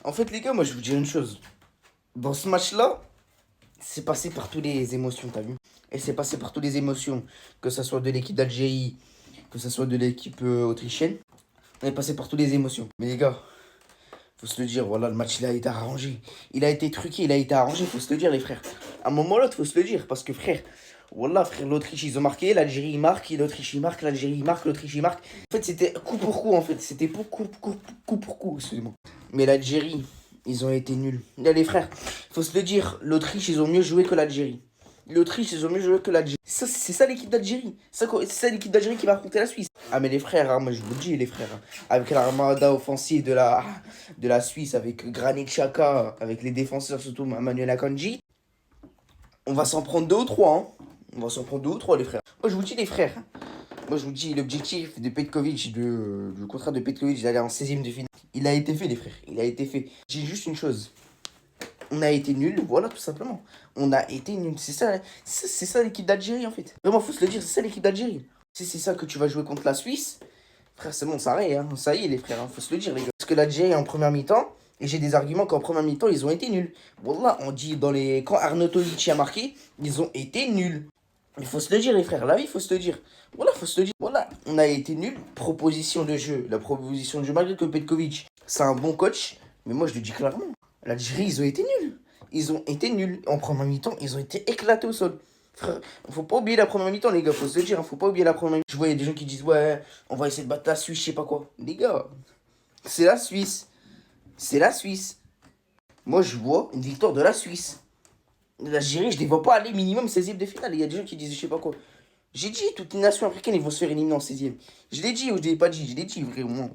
En fait, les gars, moi, je vous dire une chose. Dans ce match-là, c'est passé par toutes les émotions, t'as vu? Et c'est passé par toutes les émotions. Que ça soit de l'équipe d'Algérie, que ça soit de l'équipe autrichienne. On est passé par toutes les émotions. Mais les gars, faut se le dire, voilà, le match, il a été arrangé. Il a été truqué, il a été arrangé, faut se le dire, les frères. À un moment ou l'autre, faut se le dire. Parce que, frère, voilà, frère, l'Autriche, ils ont marqué, l'Algérie, il marque, l'Autriche, il marque, l'Algérie, il marque, l'Autriche, il marque. En fait, c'était coup pour coup, en fait. C'était coup pour coup, excusez-moi. Mais l'Algérie, ils ont été nuls. Là, les frères, faut se le dire, l'Autriche, ils ont mieux joué que l'Algérie. L'Autriche, ils ont mieux joué que l'Algérie. C'est ça l'équipe d'Algérie. C'est ça l'équipe d'Algérie qui va affronter la Suisse. Ah, mais les frères, hein, moi je vous le dis, les frères. Hein, avec l'armada offensive de la Suisse, avec Granit Xhaka, avec les défenseurs, surtout Manuel Akanji, on va s'en prendre deux ou trois. Hein. On va s'en prendre deux ou trois, les frères. Moi je vous dis, les frères. Moi je vous dis, l'objectif de Petkovic, du contrat de Petkovic d'aller en 16e de finale, il a été fait, les frères. Il a été fait. J'ai juste une chose. On a été nuls, voilà, tout simplement. On a été nuls. C'est ça l'équipe d'Algérie, en fait. Vraiment, faut se le dire, c'est ça l'équipe d'Algérie. Si c'est ça que tu vas jouer contre la Suisse, frère, c'est bon, ça y est, hein. Ça y est, les frères, hein. Faut se le dire, les gars. Parce que l'Algérie, en première mi-temps, et j'ai des arguments qu'en première mi-temps, ils ont été nuls. Voilà, on dit quand Arnautovic a marqué, ils ont été nuls. Il faut se le dire, les frères. Là, il faut se le dire. Voilà, faut se le dire. Voilà, on a été nuls. Proposition de jeu. La proposition de jeu, malgré que Petkovic, c'est un bon coach, mais moi, je le dis clairement. L'Algérie, ils ont été nuls. Ils ont été nuls. En première mi-temps, ils ont été éclatés au sol. Frère, faut pas oublier la première mi-temps, les gars. Faut se le dire, hein, faut pas oublier la première mi-temps. Je vois, il y a des gens qui disent, ouais, on va essayer de battre la Suisse, je sais pas quoi. Les gars, c'est la Suisse. C'est la Suisse. Moi, je vois une victoire de la Suisse. L'Algérie, je les vois pas aller minimum 16e de finale. Il y a des gens qui disent, je sais pas quoi. J'ai dit, toutes les nations africaines, ils vont se faire éliminer en 16e. Je l'ai dit ou je l'ai pas dit. Je l'ai dit, vraiment.